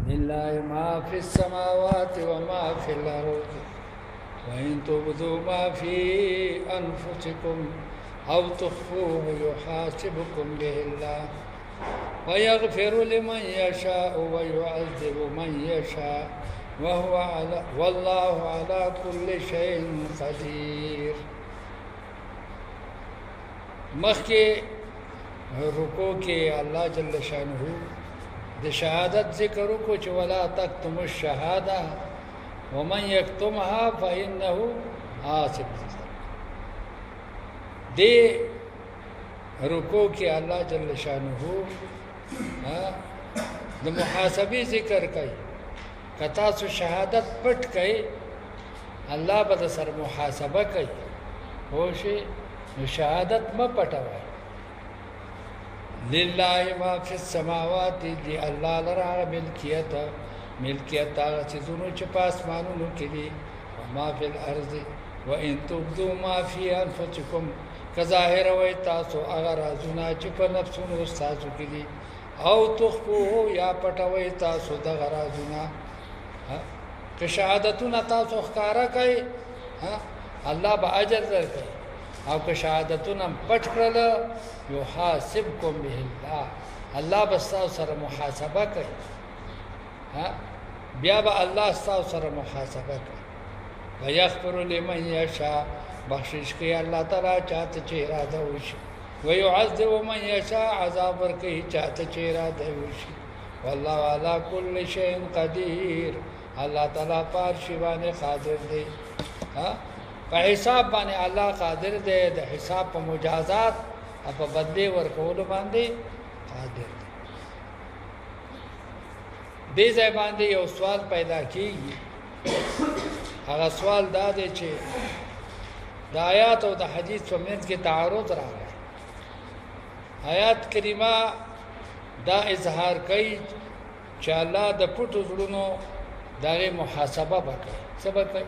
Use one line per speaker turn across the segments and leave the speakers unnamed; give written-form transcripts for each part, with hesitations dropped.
لله ما في السماوات وما في الأرض وإن تبدوا ما في أنفسكم أو تخفوه يحاسبكم به الله ويغفر لمن يشاء ويعذب من يشاء والله على كل شيء قدير. مخکې رکوع کې الله جل شانه د شهادت ذکر وکړو چې ولا تکتم الشهاده ومن یکتمها فإنه آثم. دې رکوع کې الله جل شانه د محاسبې ذکر کوي. کتا سو شهادت پټ کوي الله به سر محاسبه کوي. هوشي شهادت ما پټوي. لله ما فی السماوات دی الله لرا ملکیت هغه څیزونه چې په اسمانونو کې دي او ما فی الارض وان تبدوا ما فی انفسکم کظاهر وای تاسو هغه رازونه چې په نفسونو تاسو کې دي او تخفوه یا پټوي تاسو دغه رازونه که شهادتونه تاسو ښکارا کوي الله به اجر درکړي او که شهادتونه پټ کړل یحاسبکم به الله الله به تاسو سره محاسبه کوي. بیا به الله تاسو سره محاسبه کوي. ويغفر لمن يشاء بخشش کوي الله تعالی چاته چې اراده وشي ويعذب من يشاء عذاب ورکوي چاته چې اراده وشي. والله على كل شيء قدير الله تعالی پر شی باندې قادر دی. په حساب باندې الله قادر دی. د حساب په مجازات او په بدله ورکول باندې قادر دی. دې ځای باندې یو سوال پیدا کیږي. هغه سوال دا دی چې د آیات او د حدیث په منځ کې تعارض راغلی. آیات کریمه دا اظهار کوي چې الله د پټو زړونو دغه محاسبه وکړي. څه وکړي؟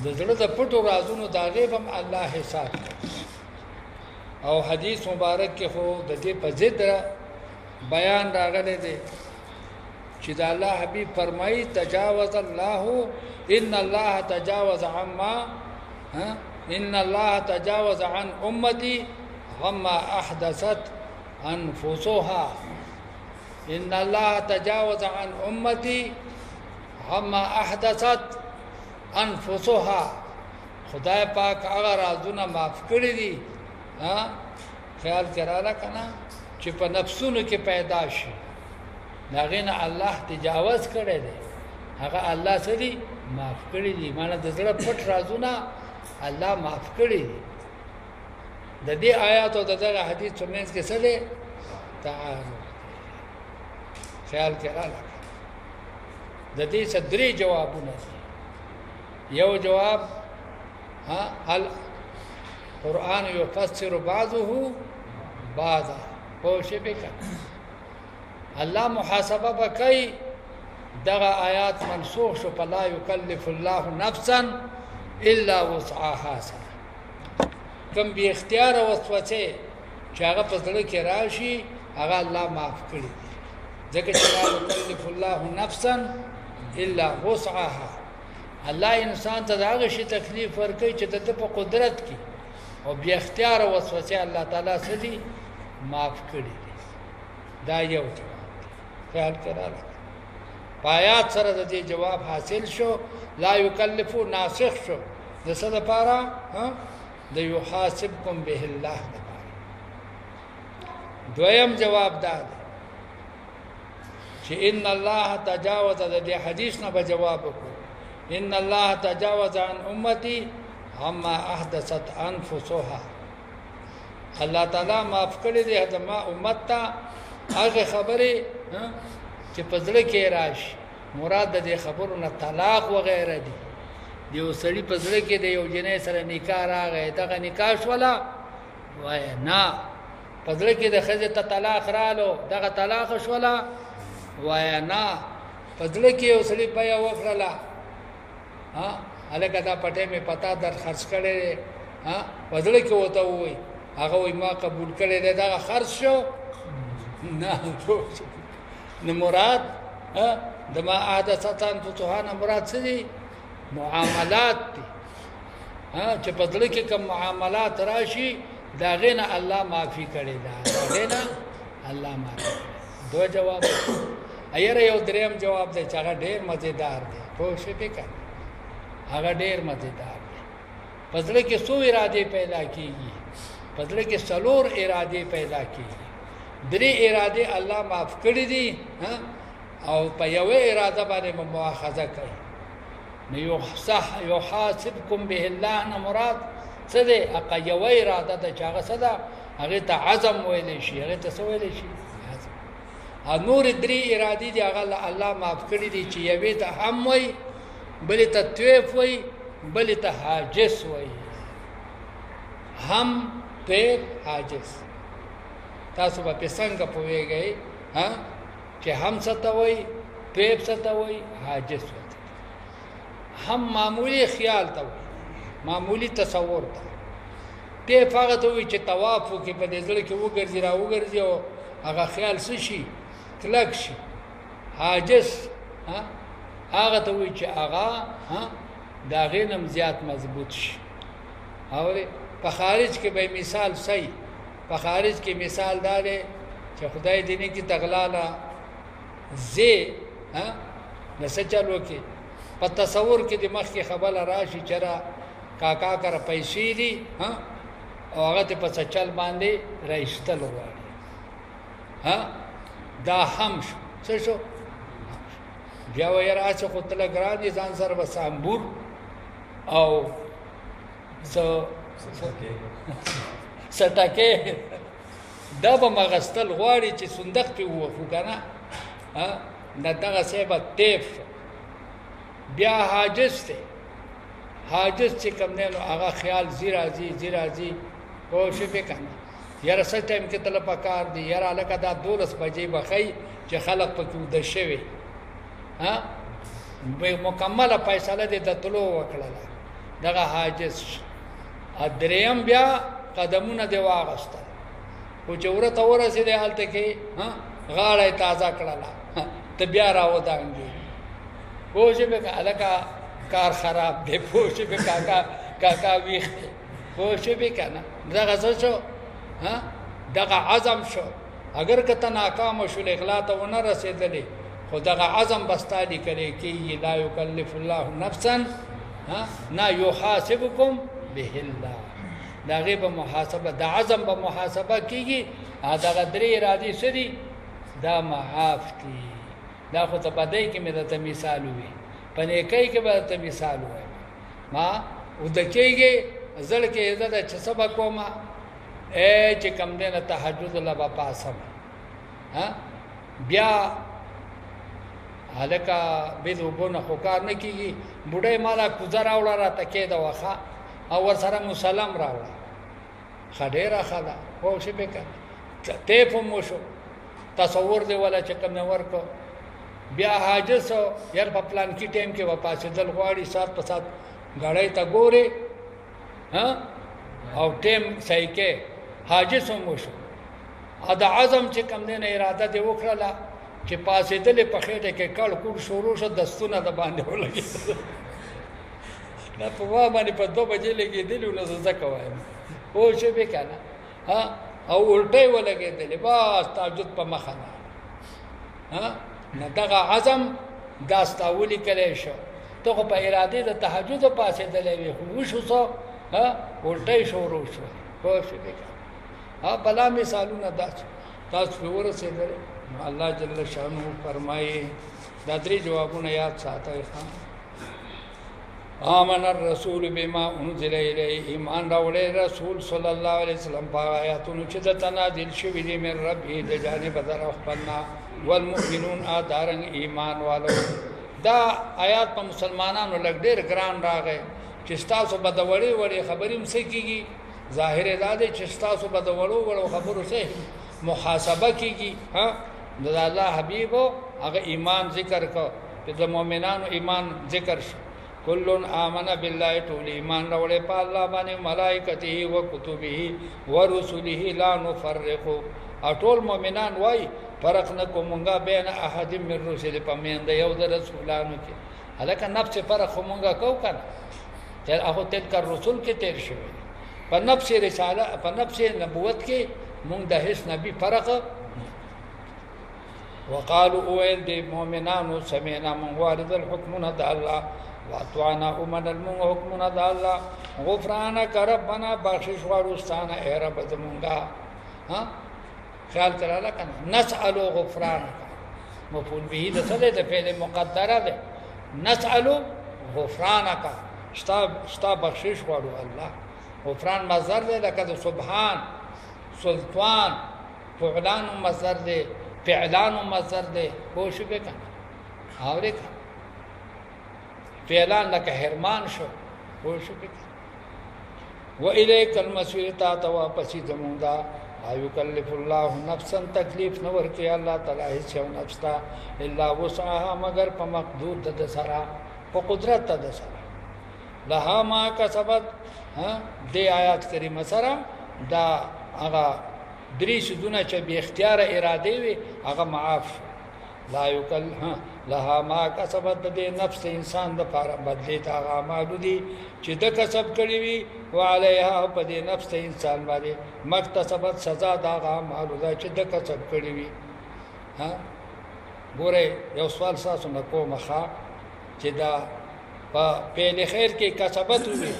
د زړه د پټو رازونو دغه هم الله حساب کوي. او حدیث مبارک کې خو د دې په ضد بیان راغلی دی چې د الله حبیب فرمایي تجاوز الله ان الله تجاوز عن امتي عما احدثت انفسها. ان الله تجاوز عن امتي عما احدثت انفسها. خدای پاک هغه رازونه معاف کړی دي خیال کراله کنه چې په نفسونو کې پیدا شي داغه نه الله تجاوز کړی دی. هغه الله سړي معاف کړی دي. معنی د زړه پټ رازونه الله معاف کړی دي. د دې آیات او دغه حدیث په منځ کې څه دی؟ تعارض. خیال کراله د دې صدري جوابونه دي. یو جواب هل قرآن يفسر بعضه بعضا. پوښې وکړه الله محاسبه وکړي. دغه آیات منسوخ شو په لا یکلف الله نفسا الا وسعها. کوم به اختیار او وسوسه چې هغه په زړه کې راشي هغه الله معاف کړي. ځکه چې لا یکلف الله نفسا الا وسعها. الله انسان ته داغه شي تکلیف ورکړي چې د په قدرت کې او بیا اختیار او وسوسه الله تعالی سړي معاف کړي. دا یو جواب خیال کراله. پایات سره د دې جواب حاصل شو. لا یکلفو ناسخ شو د څه لپاره؟ د یحاسبکم به الله لپاره. دویم جواب دا دی چې ان الله تجاوز. د دې حدیث نه به جواب وکړو ان الله تجاوز عن امتي عما احدثت انفسها. الله تعالی معاف کړی دی د ما امت ته هغه خبره چې په ځل کې راشي. مراد د دې خبرو نه طلاق وغیرہ دي. یو سړی په ځل کې د یو جنې سره نکاح راغی دغه نکاح شولا وای نه په ځل کې د خځې ته طلاق رالو دغه طلاق شولا وای نه په ځل کې یو سړی په یو وکړه الګا دا پټه می پتا در خرڅ کړي په ځل کې وته وای هغه وای ما قبول کړي دا خرڅ شو نه. نو مراد دما احدثت انفسها مراد څه دي معاملات دي چې په دې کې کوم معاملات راشي دا غنه الله معافي کړي دا غنه الله معافي دو جواب ایر یو دریم جواب دی چې هغه ډیر مزیدار دی پوه شئ په کار هغه ډیر مزیدار دی پزړه کې څو اراده پیدا کیږي پزړه کې څلور اراده پیدا کیږي درې اراده الله معاف کړی دي او په یو اراده باندې مؤاخذه کوي نو یو حاسبکم به الله نه مراد څه دی هغه یو اراده د چاغه څه ده هغه ته عزم ویل شي هغه ته څه ویل شي نور درې ارادي دي هغه الله معاف کړی دي چې یوې ته هم وي بلې ته تویف وي بلې ته حاجس وي هم تویف حاجس تاسو به څنګه پوهیږئ چې هم څه ته وي تویف څه ته وي حاجس ته هم معمولی خیال ته وي معمولی تصور ته تویف هغه ته وي چې طواف وکړي په دې ځل کې وګرځي را وګرځي او هغه خیال څه شي کلک شي حاجس هغه ته وي چې هغه دا غینم زیات مضبوط شي او په خارج کې به مثال صحیح په خارج کې مثال دا دی چې خدای دې نه کې تغلاله زه نسه چلو کې په تصور کې د مخ کې خبره راشي چې را کاکا کر پیسې دي او هغه ته په چل باندې راځتل وایي دا هم څه شو بیا وایره چې خو تل ګران دي ځان سره وسامبور او ستکه دا به مغستل غواړي چې صندوق په وفو کنه نه دغه سبب تیف بیا حاجز ته حاجز چې کوم نه هغه خیال زیرازي او شي په کنه یاره څه ټایم کې تل پکار دی یاره لکه دا 12 بجې بخی چې خلق پکې ود شوي به مکمله فیصله دې د تلو وکړه دغه حاجز ادریم بیا قدمونه دی واغسته او چې ورته ورسېده حالت کې غاړه تازه کړله ته بیا راو دانګي پوښې به الکا کار خراب دی پوښې به کاکا ویخ پوښې به کنه دغه څه شو دغه عزم شو اگر کته ناکام شو اخلاص ته ونه رسیدلې خو دغه عزم بستادي کړي کې لا یکلف الله نفسا نا یحاسبکم به الله دا غیب محاسبه د عزم به محاسبه کیږي دغه درې ارادي سری دا معاف کی دا خو ته پدې کې مې د مثال وي پنه کوي کې به ته مثال وي ما ودکېږي زړه کې عزت چې سبا کومه چې کم دینه تهجد لبا پاسم بیا هلکه بيدوبونه خو کار نه کیږي بډای مالا گزار اوړه را تکې دا وخه او ور سره مسلم راوړه خډيره خلا خو شي به کړه ته په موشو تصور دی ولا چې کم نه ورکو بیا حاجس ير په پلان کې ټیم کې واپس دل غواړي سات په سات غړې تا ګوري او ټیم صحیح کې حاجس موشو ادا عزم چې کم نه اراده دی وکړه چې پاسې دل په خېټه کې کړ کور شروع شو دستونه د باندې ولګي نه په وا باندې په 2 بجې لګي دلو نه زکه وایم او چې به کنه او الټي ولګي دل بس تهجد په مخه نه دغه عزم داستاولی کړي شو ته په اراده د تهجد پاسې دلې وي شو سو الټي شروع شو خو چې به بلا مثالونه تاسو ورسېدل الله جل شانه فرمایي دا درې جوابونه یاد ساتئ آمن الرسول بما انزل الیه ایمان راوړی رسول صلی الله علیه وسلم په آیاتونو چې د تنازل شوی دی من رب د جانب در خپلنا والمؤمنون ادارن ایمان والو دا آیات په مسلمانانو لګ ډیر ګران راغی چې تاسو به د وړي خبرې مسکیږي ظاهر اراده چې تاسو به د وړو خبرو سه محاسبه کیږي د الله حبیب هغه ایمان ذکر کو د مؤمنانو ایمان ذکر شو کلون آمن بالله ټول ایمان راوړې په الله باندې ملائکته او کتبه او رسله لا نفرق ټول مؤمنان وای فرق نه کومګه بین احد من رسل پمند یو د رسولانو کې هلکه نفس فرق کومګه کو کنه چې هغه تل کر رسول کې تیر شوی په نفس رساله په نفس نبوت کې مونږ د هیڅ نبی فرق وقالوا اويل دي مؤمنان سمعنا من وارد الحكم ند الله واطعنا امن المن حكم ند الله غفرانك ربنا بخشش ورستانه اے رب زمونگا ها خیال کراله کنه نسأل غفرانك مفعول به د څه د فعل مقدره ده نسأل غفرانك شتا بخشش ورو الله غفران مصدر ده لکه سبحان سلطان فعلان مصدر ده فعلان مصدر ده کوشش وکړه اورې فعلان لکه حرمان شو کوشش وکړه و الیک المصیر تا واپسی زمونږه ایو کلف الله نفسا تکلیف نو ورکړي الله تعالی هیڅ یو نفس تا الا وسعها مگر په مقدور د سره په قدرت د سره لها ما کسبت ها دې آیات کریمه سره دا هغه درې شذونه چې به اختیار اراده وي هغه معاف لا یکل لها ما کسبت د نفس انسان د لپاره بدلی تا هغه اعمال دي چې د کسب کړی وي او علیها په دې نفس انسان باندې مکتسبت سزا دا هغه اعمال چې د کسب کړی وي ها ګوره یو سوال تاسو نه کوم ښا چې دا په پیل خیر کې کسبت وي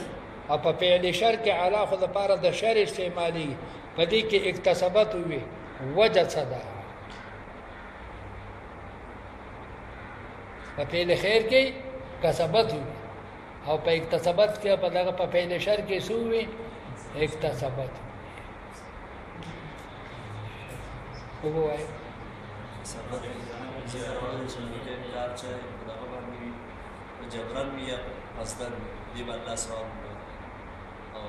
او په پیل شر کې علا خو د لپاره د شر استعمالي پدې کې اکتسبت وي وجه صدا په پیل خیر کې کسبت وي او په اکتسبت کې په دغه په پیل شر کې سو وي اکتسبت وګورئ
سبب چې کار چې دغه باندې جبران یا قصدن دی الله ثواب او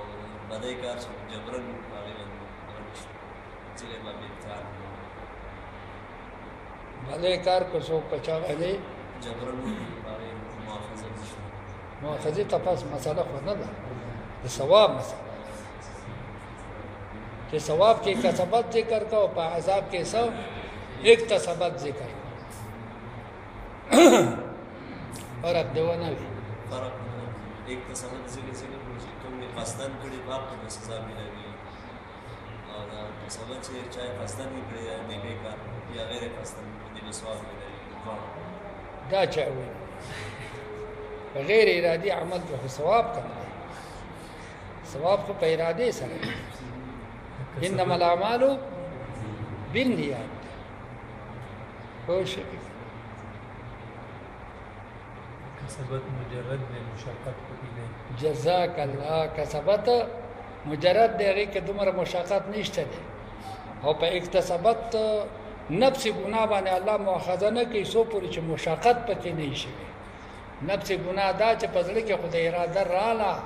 بدای کار چې جبران باندې چیرې باندې ځان
بدای کار کو څوک پچا غلي
جبران باندې
مؤاخذه تاسو مساله خو نه ده د ثواب مساله چې ثواب کې کسبت ذکر کا او په عذاب کې سو اکتسبت ذکر فرق دیونه
فرق اکتسبت ذکر چې کوم قصدن کړي باپ ته سزا ملوي او دا سبب چې چا قصدن کړي نه به کار یا غیر قصدن دې ثواب ملوي
دا چا وي غیر ارادي عمل په ثواب کوي ثواب په اراده سره انما الاعمال بالنیات خوش
کسبت مجرد من مشقت الیه
جزاک الله کسبت مجرد دغه کې دومره مشقت نشته ده او په اکتسبت نفس ګناه باندې الله مؤاخذه نه کوي سو پورې چې مشقت پکې نه شي نفس ګناه دا چې په ځل کې خدای اراده رااله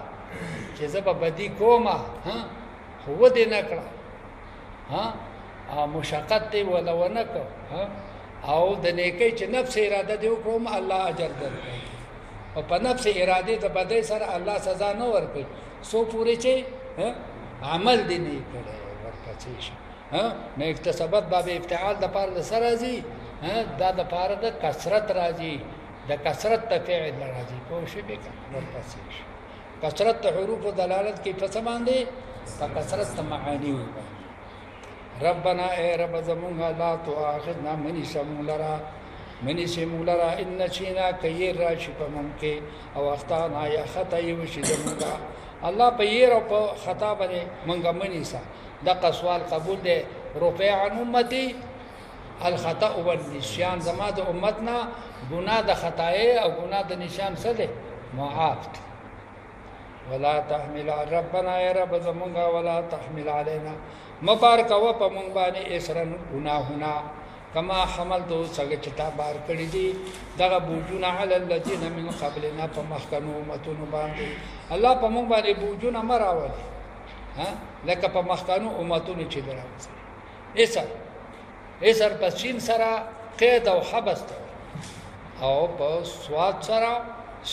چې زب بدی کومه ها هو دې نه کړه ها او مشقت دی ولا ونکو ها او د نیکی چې نفس اراده دی وکوم الله اجر درکړي او په نفس اراده د بدی سره الله سزا نه ورکړي سو پوری چې عمل دی نه کړي ورپسې شي ها نه اکتسبت باب افتعال د پاره سره راځي ها دا د پاره د کثرت راځي د کثرت ته فعل راځي کوشش وکړه ورپسې شي کثرت حروف دلالت کوي په څه باندې په کثرت معانی وکړه ربنا اے رب زمونگا لا تؤاخذنا منی سمولرا ان نسینا کیر راشی پا ممکے او اختانا یا خطا یوشی زمونگا اللہ پا یہ رو پا خطا بنے منگا منی سا دقا سوال قبول دے رفع عن امتی الخطا والنسیان زما دا امتنا گناہ دا خطائے او گناہ دا نسیان سدے معاف دی ولا تحمل ربنا اے رب زمونگا ولا تحمل علینا مبارک و په مونږ باندې اسرن گناهونه کما حملتو څنګه چې تا بار کړی دي دغه بوجونه علی الذین من قبلنا په مخکنو امتونو باندې الله په مونږ باندې بوجونه مراولي ها لکه په مخکنو امتونو چې دراوځي اسر په سین سره قید او حبس او په سواد سره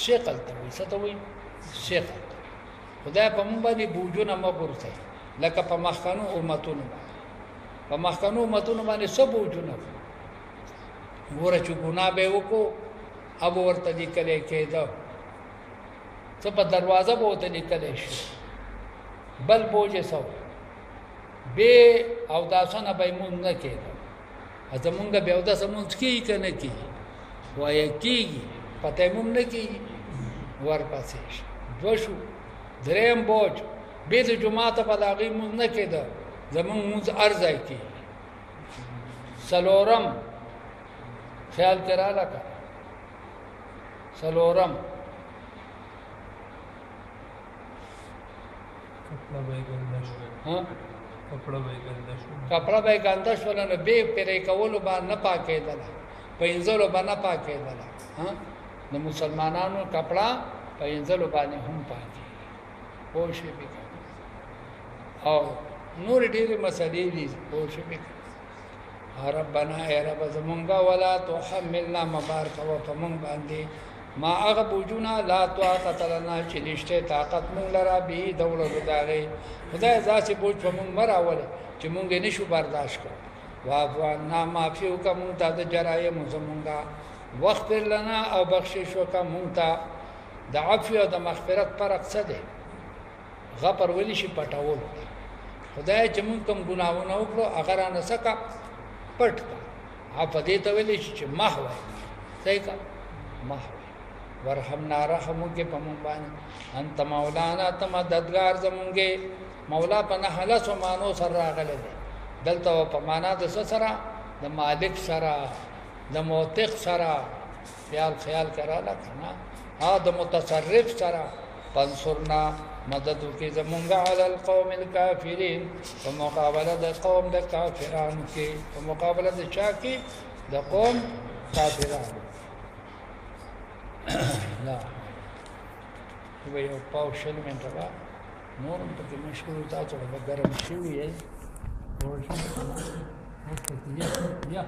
شیقل ته وي شیقل خدای په مونږ باندې بوجونه مګورته لکه په مخکنو امتونو په مخکنو امتونو باندې څه بوجونه ګوره چې ګناه به وکړو اب ورته لیکلی کېده څه په دروازه به ورته لیکلی شي بل بوج یې څه بې اوداسه به یې مونږ نه کېده زمونږ بې اوداسه مونځ کېږي که نه کېږي وایه کېږي پته یې مونږ نه کېږي ورپسې شي دوه شو درېیم بوج بې د جوماته به د هغې مونځ نه کېده زمونږ مونځ هر ځای کېږي څلورم خیال کې راله که څلورم کپڑا به ګنده شول نو به پرې کولو به نه پاکېدله پینځلو به نه پاکېدله د مسلمانانو کپڑا پینځلو باندې هم پاکي پوه شوې او نور ډېرې مسلې دي پوه شوې ربنا یا رب زمونږه ولا تحملنا مبارک و په مونږ باندې ما هغه بوجونه لا طاقت لنا چې نشته طاقت مونږ لرا به دولت داغې خدای ځاسې بوج په مونږ مراوله چې مونږ یې نشو برداشت کړو وعفونا معافي وکړه مونږ ته د جرایم زمونږه واغفر لنا او بخشش وکړه مونږ ته د عفو او د مغفرت فرق څه دی غفر ولی شي پټول خدای چې مونږ کوم ګناهونه وکړو هغه رانه سکه پټ کا عفو دې ته ویلی شي چې محو صحیح کا محو ورحمنا رحمو کې په مونږ باندې انت مولانا ته مددگار زمونږه مولا په نه حلس او مانو سره راغله دي دلته په معنا د سره د مالک سره د موثق سره خیال کراله کنه د متصرف سره پنصرنا مدد کی زمونږه علی القوم الکافرین په مقابله د قوم د کافرانو کې په مقابله د چا کې د قوم کافرانو لا وی یو پاو شل منټه با نورم پکې مشکل تاسو به ګرم شوی یې ورشم یا